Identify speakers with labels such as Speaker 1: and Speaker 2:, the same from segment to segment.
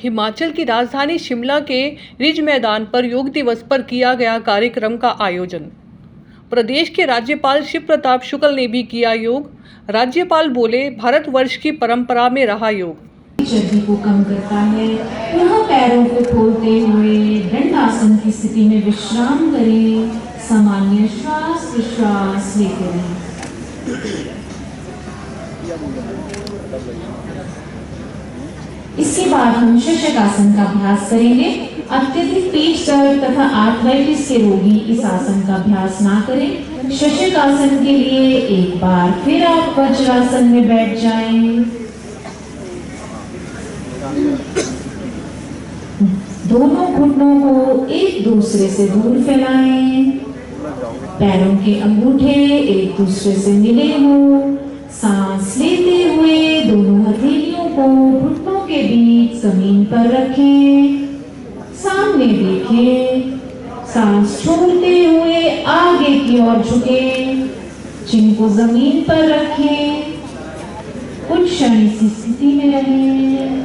Speaker 1: हिमाचल की राजधानी शिमला के रिज मैदान पर योग दिवस पर किया गया कार्यक्रम का आयोजन। प्रदेश के राज्यपाल शिव प्रताप शुक्ल ने भी किया योग। राज्यपाल बोले, भारतवर्ष की परंपरा में रहा योग
Speaker 2: चर्बी को कम करता है। पुनः पैरों को खोलते हुए दंडासन की स्थिति में विश्राम करें। सामान्य श्वास प्रश्वास लेते रहें। इसके बाद हम शशक आसन का अभ्यास करेंगे। अत्यधिक पेट दर्द तथा आर्थराइटिस के रोगी इस आसन का अभ्यास ना करें। शशक आसन के लिए एक बार फिर आप वज्रासन में बैठ जाएं। दोनों घुटनों को एक दूसरे से दूर फैलाएं। पैरों के अंगूठे एक दूसरे से मिले हों। सांस लेते हुए दोनों हथेलियों को घुटनों के बीच जमीन पर रखें। सामने देखें। सांस छोड़ते हुए आगे की ओर झुकें। चिन को जमीन पर रखें। कुछ क्षण इसी स्थिति में रहें।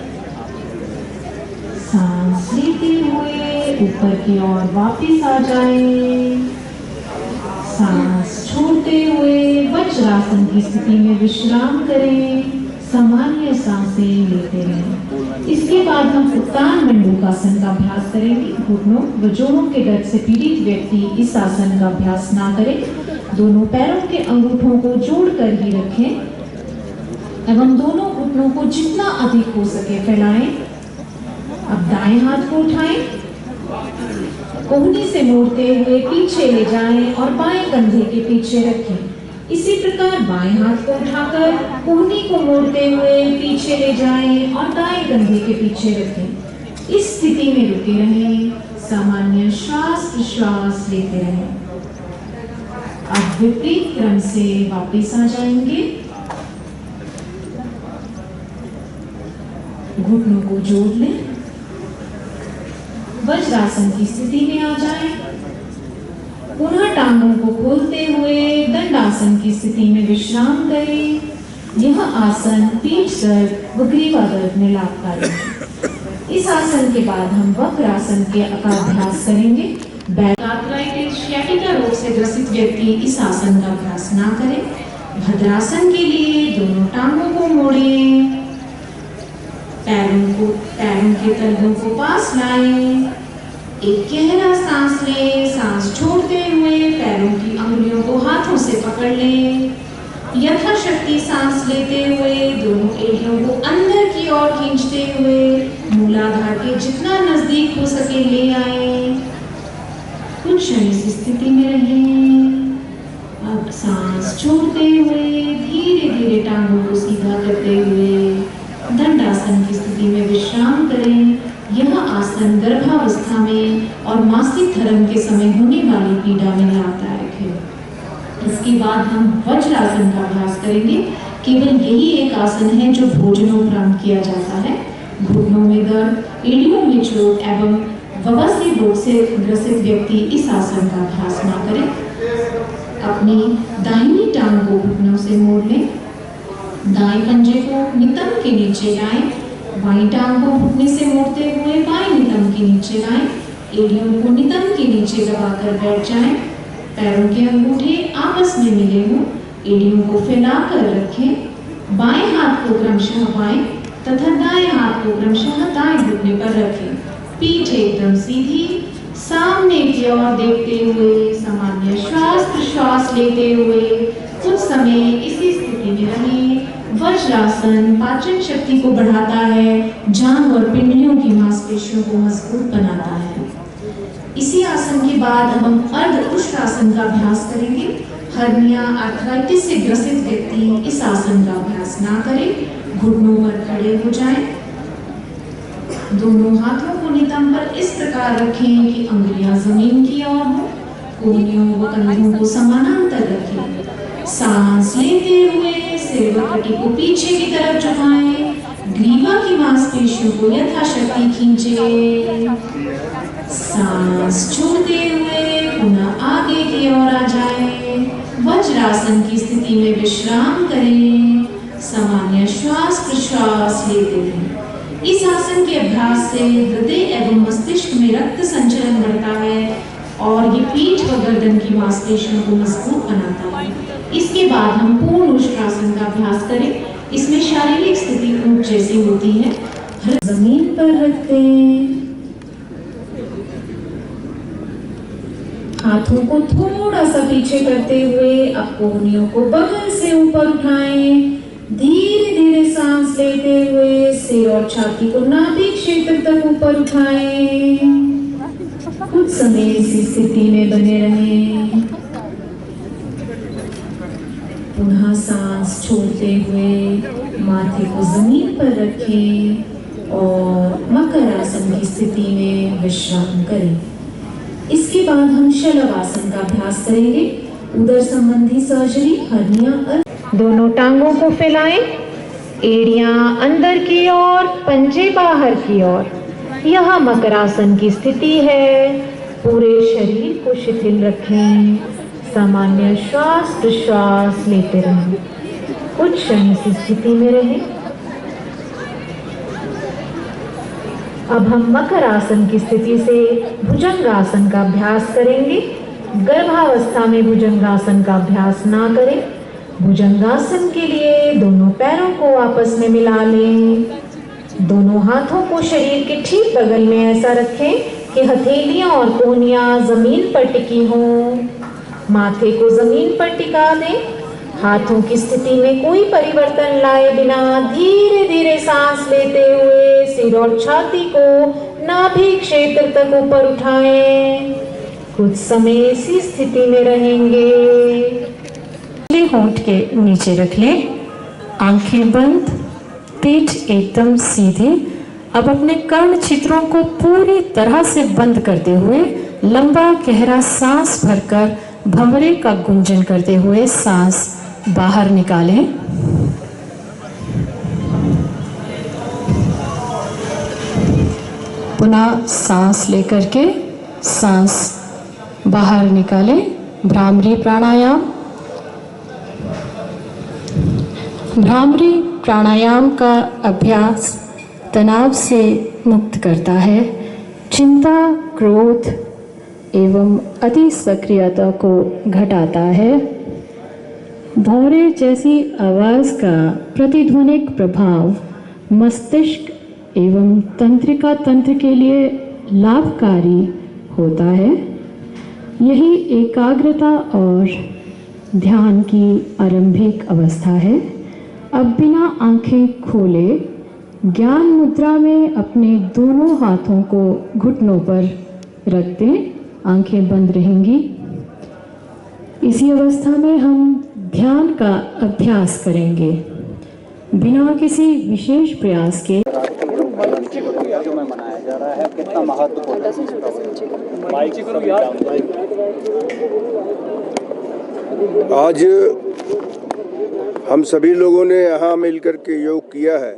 Speaker 2: सांस लेते हुए ऊपर की ओर वापस आ जाएं। सांस छोड़ते हुए वज्रासन की स्थिति में विश्राम करें। सामान्य सांसें लेते रहें। इसके बाद हम उत्तान मंडूकासन का अभ्यास करेंगे। घुटनों व जोड़ों के दर्द से पीड़ित व्यक्ति इस आसन का अभ्यास ना करें। दोनों पैरों के अंगूठों को जोड़कर ही रखें एवं दोनों घुटनों को जितना अधिक हो सके फैलाएं। अब दाएं हाथ को उठाएं, कोहनी से मोड़ते हुए पीछे ले जाएं और बाएं कंधे के पीछे रखें। इसी प्रकार बाएं हाथ को उठाकर कोहनी को मोड़ते हुए पीछे ले जाएं और दाएं कंधे के पीछे रखें। इस स्थिति में रुके रहें। सामान्य श्वास प्रश्वास लेते रहें। अब विपरीत क्रम से वापस आ जाएंगे। घुटनों को जोड़ लें। वज्रासन की स्थिति में आ जाएं। पुनः टांगों को खोलते हुए दंडासन की स्थिति में विश्राम करें। यह आसन पीठ दर्द व ग्रीवा दर्द में लाभकारी है। इस आसन के बाद हम वक्रासन के अभ्यास करेंगे। आर्थराइटिस सियाटिका रोग से ग्रसित व्यक्ति इस आसन का अभ्यास ना करें। भद्रासन के लिए दोनों टांगों को मोड़ें। पैरों के तलवों को पास लाएं। एक गहरा सांस लें। सांस छोड़ते हुए पैरों की अंगुलियों को हाथों से पकड़ लें। यथाशक्ति सांस लेते हुए दोनों एड़ियों को अंदर की ओर खींचते हुए मूलाधार के जितना नजदीक हो सके ले आए। कुछ क्षण इस स्थिति में रहें। अब सांस छोड़ते हुए धीरे धीरे टांगों को सीधा करते हुए दंडासन की स्थिति में विश्राम करें। यह आसन गर्भावस्था में और मासिक धर्म के समय होने वाली पीड़ा में लाभदायक है। इसके बाद हम वज्रासन का अभ्यास करेंगे। केवल यही एक आसन है जो भोजनोपरांत किया जाता है। घुटनों में दर्द, एड़ियों में चोट एवं बवासीर रोग से ग्रसित व्यक्ति इस आसन का अभ्यास न करें। अपनी दाहिनी टांग को घुटनों से मोड़ लें। दाएं पंजे को नितंब के नीचे लाएं। बाईं टांग को घुटने से मोड़ते हुए बाएं नितंब के नीचे लाएं। एड़ियों को नितंब के नीचे दबाकर बैठ जाएं। पैरों के अंगूठे आपस में मिले हों। एड़ियों को फैलाकर रखें। बाएं हाथ को क्रमशः बाएं तथा दाएं हाथ को क्रमशः दाएं घुटने पर रखें। पीठ एकदम सीधी, सामने की ओर देखते हुए सामान्य श्वास प्रश्वास लेते हुए कुछ समय इसी स्थिति में रहें। वज्रासन पाचन शक्ति को बढ़ाता है। जांघ और पिंडलियों की मांसपेशियों को मजबूत बनाता है। इसी आसन के बाद हम अर्ध उष्ट्रासन का अभ्यास करेंगे। हर्निया आर्थराइटिस से ग्रसित व्यक्ति इस आसन का अभ्यास ना करें। घुटनों पर खड़े हो जाएं। दोनों हाथों को नितंब पर इस प्रकार रखें कि अंगुलियां जमीन की ओर हो। कोहनियों व कंधों को समानांतर रखें। सांस लेते हुए सिर व कटी को पीछे की तरफ झुकाएं। ग्रीवा की मांसपेशियों को यथाशक्ति खींचें। सांस छोड़ते हुए पुनः आगे की ओर आ जाएं। वज्रासन की स्थिति में विश्राम करें। सामान्य श्वास प्रश्वास लेते रहें। इस आसन के अभ्यास से हृदय एवं मस्तिष्क में रक्त संचलन बढ़ता है और ये पीठ व गर्दन की मांसपेशियों को मजबूत बनाता है। इसके बाद हम पूर्ण उष्ट्रासन का अभ्यास करें। इसमें शारीरिक स्थिति ऊंट जैसी होती है। जमीन पर रखते हैं, हाथों को थोड़ा सा पीछे करते हुए अब कोहनियों को बगल से ऊपर उठाएं। धीरे धीरे सांस लेते हुए सिर और छाती को नाभि क्षेत्र तक ऊपर उठाएं। कुछ समय इसी स्थिति में बने रहें। पुनः सांस छोड़ते हुए माथे को जमीन पर रखें और मकर आसन की स्थिति में विश्राम करें। इसके बाद हम शलभासन का अभ्यास करेंगे। उदर संबंधी सर्जरी, हर्निया। दोनों टांगों को फैलाएं, एड़ियां अंदर की ओर, पंजे बाहर की ओर। यह मकरासन की स्थिति है। पूरे शरीर को शिथिल रखें, सामान्य श्वास प्रश्वास लेते रहें। कुछ क्षण इस स्थिति में रहें। अब हम मकर आसन की स्थिति से भुजंगासन का अभ्यास करेंगे। गर्भावस्था में भुजंगासन का अभ्यास ना करें। भुजंगासन के लिए दोनों पैरों को आपस में मिला लें। दोनों हाथों को शरीर के ठीक बगल में ऐसा रखें कि हथेलियां और कोहनियां जमीन पर टिकी हों। माथे को जमीन पर टिका दें। हाथों की स्थिति में कोई परिवर्तन लाए बिना धीरे धीरे सांस लेते हुए सिर और छाती को नाभि क्षेत्र तक ऊपर उठाएं। कुछ समय इसी स्थिति में रहेंगे।
Speaker 3: होंठ के नीचे रख लें, आंखें बंद, पीठ एकदम सीधी। अब अपने कर्ण छिद्रों को पूरी तरह से बंद करते हुए लंबा गहरा सांस भरकर भंवरे का गुंजन करते हुए सांस बाहर निकालें। पुनः सांस लेकर के सांस बाहर निकालें। भ्रामरी प्राणायाम। भ्रामरी प्राणायाम का अभ्यास तनाव से मुक्त करता है, चिंता, क्रोध एवं अति सक्रियता को घटाता है। भौरे जैसी आवाज़ का प्रतिध्वनिक प्रभाव मस्तिष्क एवं तंत्रिका तंत्र के लिए लाभकारी होता है। यही एकाग्रता और ध्यान की आरंभिक अवस्था है। अब बिना आंखें खोले ज्ञान मुद्रा में अपने दोनों हाथों को घुटनों पर रख दें। आंखें बंद रहेंगी। इसी अवस्था में हम ध्यान का अभ्यास करेंगे बिना किसी विशेष प्रयास के।
Speaker 4: जो में मनाया जा रहा है कितना महत्वपूर्ण है।
Speaker 5: आज हम सभी लोगों ने यहाँ मिलकर के योग किया है।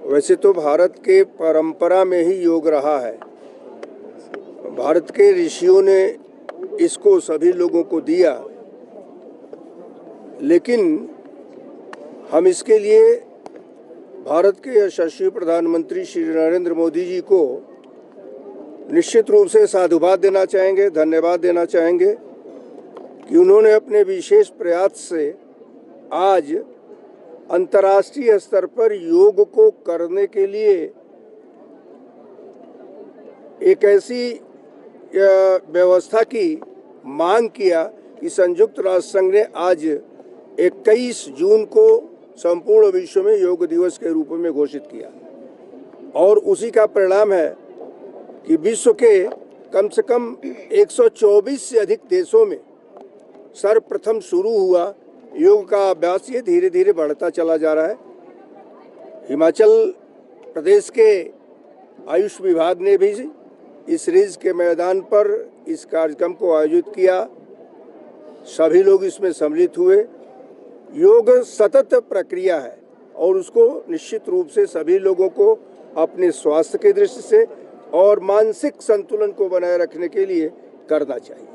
Speaker 5: वैसे तो भारत के परंपरा में ही योग रहा है। भारत के ऋषियों ने इसको सभी लोगों को दिया, लेकिन हम इसके लिए भारत के यशस्वी प्रधानमंत्री श्री नरेंद्र मोदी जी को निश्चित रूप से साधुवाद देना चाहेंगे, धन्यवाद देना चाहेंगे कि उन्होंने अपने विशेष प्रयास से आज अंतर्राष्ट्रीय स्तर पर योग को करने के लिए एक ऐसी व्यवस्था की मांग किया कि संयुक्त राष्ट्र संघ ने आज 21 जून को संपूर्ण विश्व में योग दिवस के रूप में घोषित किया। और उसी का परिणाम है कि विश्व के कम से कम 124 से अधिक देशों में सर्वप्रथम शुरू हुआ योग का अभ्यास ये धीरे धीरे बढ़ता चला जा रहा है। हिमाचल प्रदेश के आयुष विभाग ने भी इस रिज के मैदान पर इस कार्यक्रम को आयोजित किया। सभी लोग इसमें सम्मिलित हुए। योग सतत प्रक्रिया है और उसको निश्चित रूप से सभी लोगों को अपने स्वास्थ्य की दृष्टि से और मानसिक संतुलन को बनाए रखने के लिए करना चाहिए।